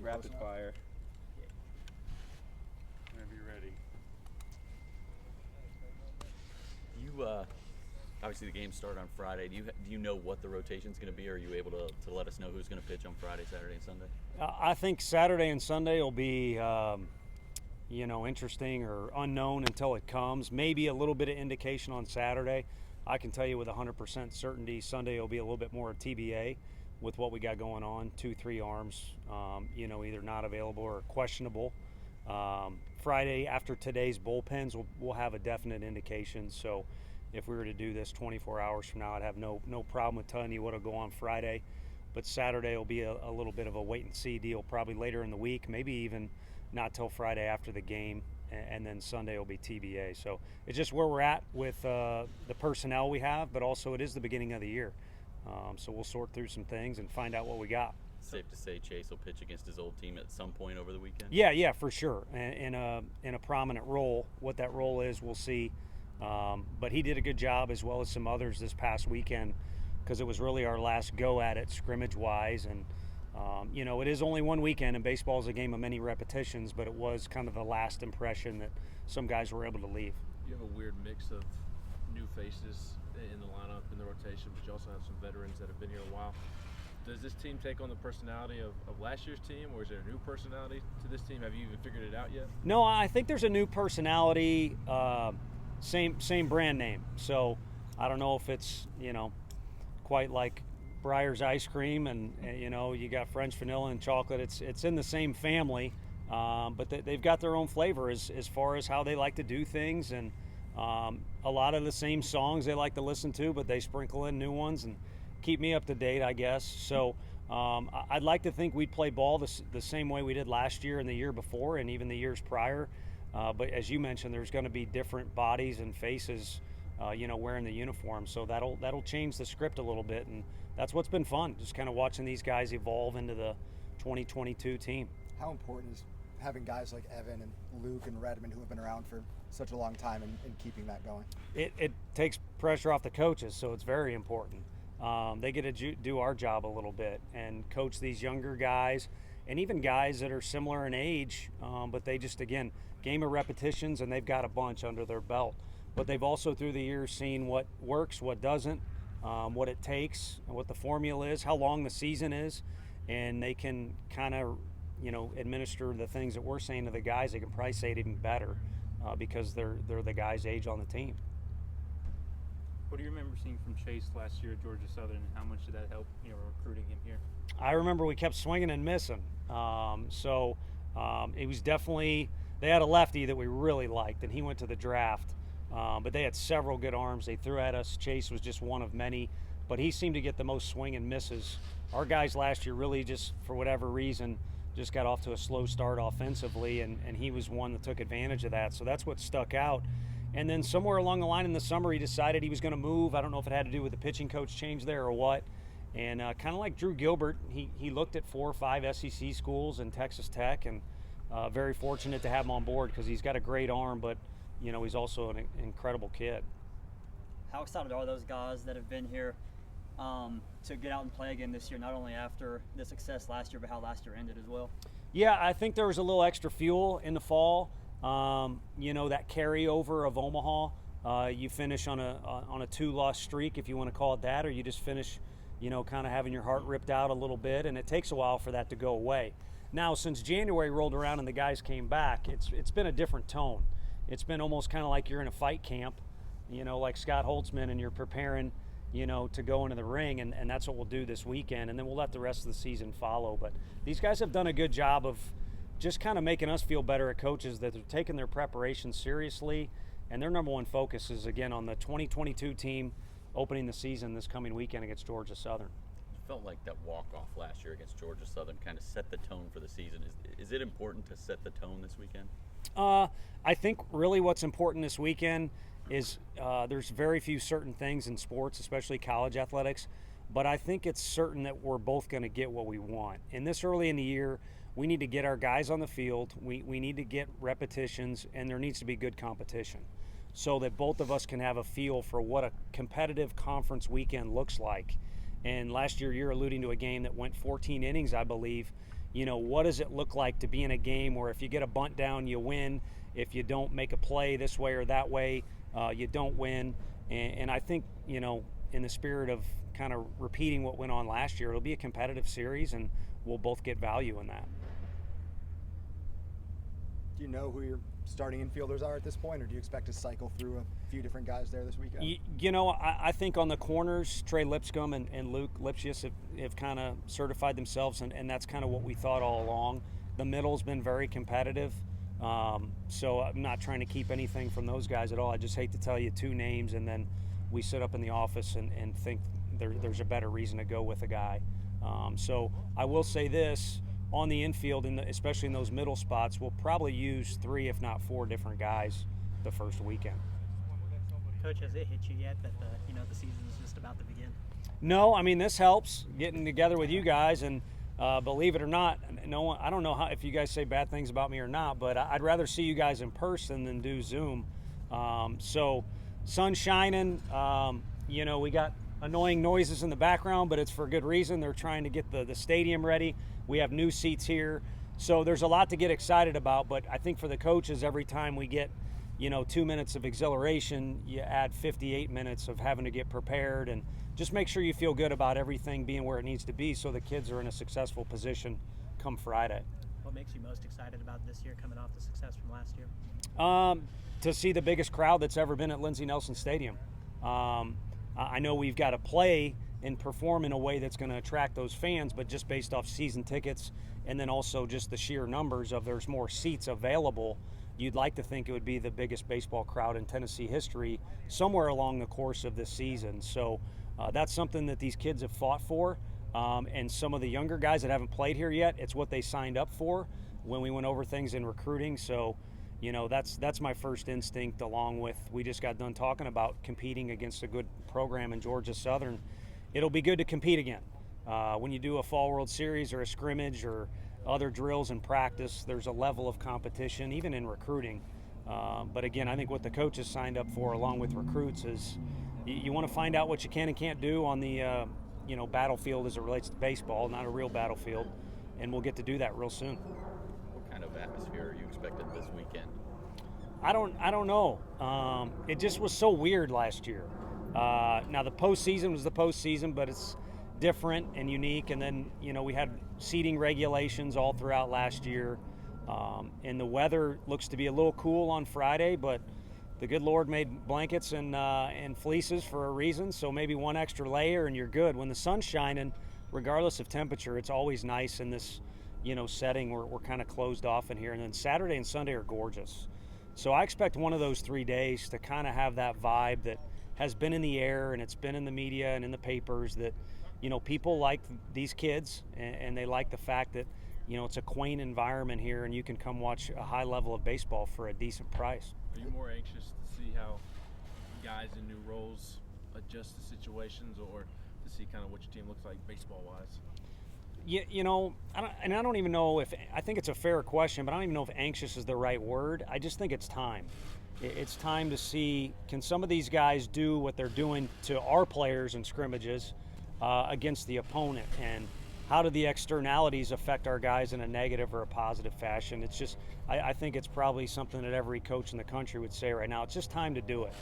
Rapid fire. Whenever you're ready. You obviously the game started on Friday. Do you know what the rotation's going to be? Or are you able to let us know who's going to pitch on Friday, Saturday, and Sunday? I think Saturday and Sunday will be, interesting or unknown until it comes. Maybe a little bit of indication on Saturday. I can tell you with 100% certainty Sunday will be a little bit more TBA with what we got going on. 2-3 arms, either not available or questionable. Friday after today's bullpens, we'll have a definite indication. So if we were to do this 24 hours from now, I'd have no problem with telling you what'll go on Friday. But Saturday will be a little bit of a wait and see deal, probably later in the week, maybe even not till Friday after the game, and then Sunday will be TBA. So it's just where we're at with the personnel we have, but also it is the beginning of the year. So we'll sort through some things and find out what we got. Safe to say Chase will pitch against his old team at some point over the weekend? Yeah, for sure. In a prominent role. What that role is, we'll see. But he did a good job, as well as some others this past weekend, because it was really our last go at it scrimmage-wise. And, it is only one weekend, and baseball is a game of many repetitions, but it was kind of the last impression that some guys were able to leave. You have a weird mix of new faces in the lineup, in the rotation, but you also have some veterans that have been here a while. Does this team take on the personality of last year's team, or is there a new personality to this team? Have you even figured it out yet? No, I think there's a new personality, same brand name. So I don't know if it's, quite like Breyer's ice cream and you got French vanilla and chocolate. It's in the same family, but they've got their own flavor as far as how they like to do things, and a lot of the same songs they like to listen to, but they sprinkle in new ones and keep me up to date, I guess. So I'd like to think we'd play ball the same way we did last year and the year before and even the years prior. But as you mentioned, there's going to be different bodies and faces, wearing the uniform. So that'll change the script a little bit, and that's what's been fun, just kind of watching these guys evolve into the 2022 team. How important is having guys like Evan and Luke and Redmond who have been around for such a long time and keeping that going? It takes pressure off the coaches, so it's very important. They get to do our job a little bit and coach these younger guys and even guys that are similar in age, but they just, again, game of repetitions, and they've got a bunch under their belt. But they've also through the years seen what works, what doesn't, what it takes, what the formula is, how long the season is, and they can kind of, administer the things that we're saying to the guys. They can probably say it even better because they're the guys' age on the team. What do you remember seeing from Chase last year at Georgia Southern, and how much did that help, recruiting him here? I remember we kept swinging and missing. It was definitely, they had a lefty that we really liked, and he went to the draft. But they had several good arms they threw at us. Chase was just one of many, but he seemed to get the most swing and misses. Our guys last year really just, for whatever reason, just got off to a slow start offensively, and he was one that took advantage of that. So that's what stuck out. And then somewhere along the line in the summer, he decided he was going to move. I don't know if it had to do with the pitching coach change there or what. And kind of like Drew Gilbert, he looked at 4 or 5 SEC schools and Texas Tech, and very fortunate to have him on board because he's got a great arm, but he's also an incredible kid. How excited are those guys that have been here to get out and play again this year, not only after the success last year, but how last year ended as well? Yeah, I think there was a little extra fuel in the fall. That carryover of Omaha, you finish on a 2-loss streak, if you want to call it that, or you just finish, kind of having your heart ripped out a little bit, and it takes a while for that to go away. Now, since January rolled around and the guys came back, it's been a different tone. It's been almost kind of like you're in a fight camp, like Scott Holtzman, and you're preparing, to go into the ring, and that's what we'll do this weekend, and then we'll let the rest of the season follow. But these guys have done a good job of just kind of making us feel better at coaches that they're taking their preparation seriously, and their number one focus is, again, on the 2022 team opening the season this coming weekend against Georgia Southern. It felt like that walk-off last year against Georgia Southern kind of set the tone for the season. Is it important to set the tone this weekend? I think really what's important this weekend is there's very few certain things in sports, especially college athletics, but I think it's certain that we're both going to get what we want. And this early in the year, we need to get our guys on the field. We need to get repetitions, and there needs to be good competition so that both of us can have a feel for what a competitive conference weekend looks like. And last year, you're alluding to a game that went 14 innings, I believe. what does it look like to be in a game where if you get a bunt down, you win. If you don't make a play this way or that way, you don't win. And I think, in the spirit of kind of repeating what went on last year, it'll be a competitive series, and we'll both get value in that. Do you know who your starting infielders are at this point, or do you expect to cycle through a few different guys there this weekend? I think on the corners, Trey Lipscomb and Luke Lipsius have kind of certified themselves, and that's kind of what we thought all along. The middle's been very competitive, so I'm not trying to keep anything from those guys at all. I just hate to tell you two names, and then we sit up in the office and think there's a better reason to go with a guy. So I will say this. On the infield, especially in those middle spots, we'll probably use 3, if not 4 different guys the first weekend. Coach, has it hit you yet that the season is just about to begin? No, I mean, this helps getting together with you guys, and believe it or not, I don't know if you guys say bad things about me or not, but I'd rather see you guys in person than do Zoom. So sun's shining, we got annoying noises in the background, but it's for good reason. They're trying to get the stadium ready. We have new seats here. So there's a lot to get excited about, but I think for the coaches, every time we get, 2 minutes of exhilaration, you add 58 minutes of having to get prepared, and just make sure you feel good about everything being where it needs to be so the kids are in a successful position come Friday. What makes you most excited about this year coming off the success from last year? To see the biggest crowd that's ever been at Lindsey Nelson Stadium. I know we've got to play and perform in a way that's going to attract those fans, but just based off season tickets and then also just the sheer numbers of there's more seats available, you'd like to think it would be the biggest baseball crowd in Tennessee history somewhere along the course of this season. So that's something that these kids have fought for, and some of the younger guys that haven't played here yet, it's what they signed up for when we went over things in recruiting. So that's my first instinct, along with we just got done talking about competing against a good program in Georgia Southern. It'll be good to compete again. When you do a Fall World Series or a scrimmage or other drills and practice, there's a level of competition, even in recruiting. But again, I think what the coaches signed up for, along with recruits, is you want to find out what you can and can't do on the battlefield as it relates to baseball, not a real battlefield, and we'll get to do that real soon. What kind of atmosphere are you expected this weekend? I don't know. It just was so weird last year. Now the postseason was the postseason, but it's different and unique. And then we had seating regulations all throughout last year, and the weather looks to be a little cool on Friday, but the good Lord made blankets and fleeces for a reason. So maybe one extra layer and you're good. When the sun's shining, regardless of temperature, it's always nice in this setting. We're kind of closed off in here, and then Saturday and Sunday are gorgeous. So I expect one of those 3 days to kind of have that vibe that has been in the air and it's been in the media and in the papers, that people like these kids and they like the fact that it's a quaint environment here and you can come watch a high level of baseball for a decent price. Are you more anxious to see how guys in new roles adjust to situations, or to see kind of what your team looks like baseball-wise? I don't even know if – I think it's a fair question, but I don't even know if anxious is the right word. I just think it's time. It's time to see, can some of these guys do what they're doing to our players in scrimmages against the opponent, and how do the externalities affect our guys in a negative or a positive fashion? It's just – I think it's probably something that every coach in the country would say right now. It's just time to do it.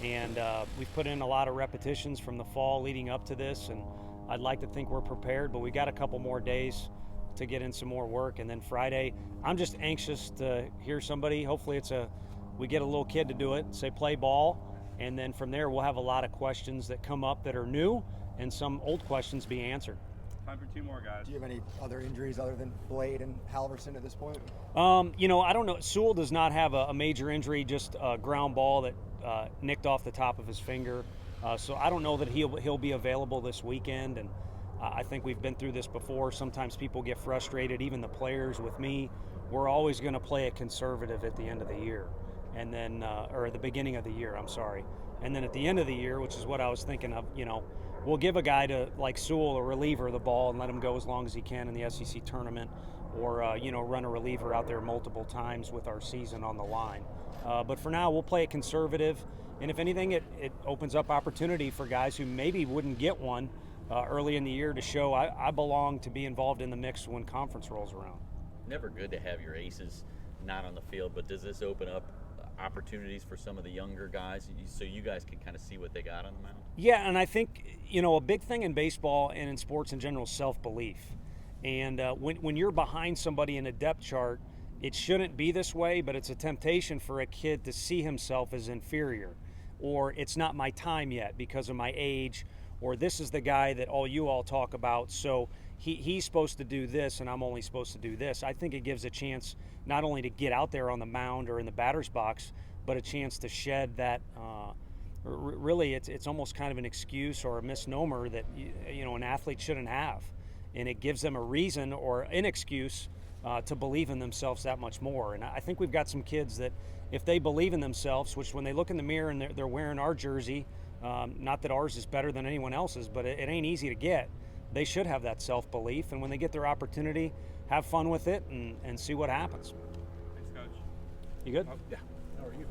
And we've put in a lot of repetitions from the fall leading up to this, and I'd like to think we're prepared, but we got a couple more days to get in some more work. And then Friday, I'm just anxious to hear somebody. Hopefully we get a little kid to do it, say play ball, and then from there we'll have a lot of questions that come up that are new and some old questions be answered. Time for 2 more, guys. Do you have any other injuries other than Blade and Halverson at this point? I don't know. Sewell does not have a major injury, just a ground ball that nicked off the top of his finger. So I don't know that he'll be available this weekend. And I think we've been through this before. Sometimes people get frustrated, even the players with me. We're always going to play it conservative at the end of the year, and then or at the beginning of the year, I'm sorry. And then at the end of the year, which is what I was thinking of, we'll give a guy to like Sewell, a reliever, the ball and let him go as long as he can in the SEC tournament, or run a reliever out there multiple times with our season on the line. But for now, we'll play it conservative, and if anything, it opens up opportunity for guys who maybe wouldn't get one early in the year to show I belong to be involved in the mix when conference rolls around. Never good to have your aces not on the field, but does this open up opportunities for some of the younger guys so you guys can kind of see what they got on the mound? Yeah, and I think, a big thing in baseball and in sports in general is self-belief. And when you're behind somebody in a depth chart, it shouldn't be this way, but it's a temptation for a kid to see himself as inferior, or it's not my time yet because of my age, or this is the guy that you all talk about, so he's supposed to do this and I'm only supposed to do this. I think it gives a chance not only to get out there on the mound or in the batter's box, but a chance to shed that. Really, it's almost kind of an excuse or a misnomer that an athlete shouldn't have, and it gives them a reason or an excuse to believe in themselves that much more. And I think we've got some kids that if they believe in themselves, which when they look in the mirror and they're wearing our jersey, not that ours is better than anyone else's, but it ain't easy to get. They should have that self-belief, and when they get their opportunity, have fun with it and see what happens. Thanks, Coach. You good? Yeah. How are you?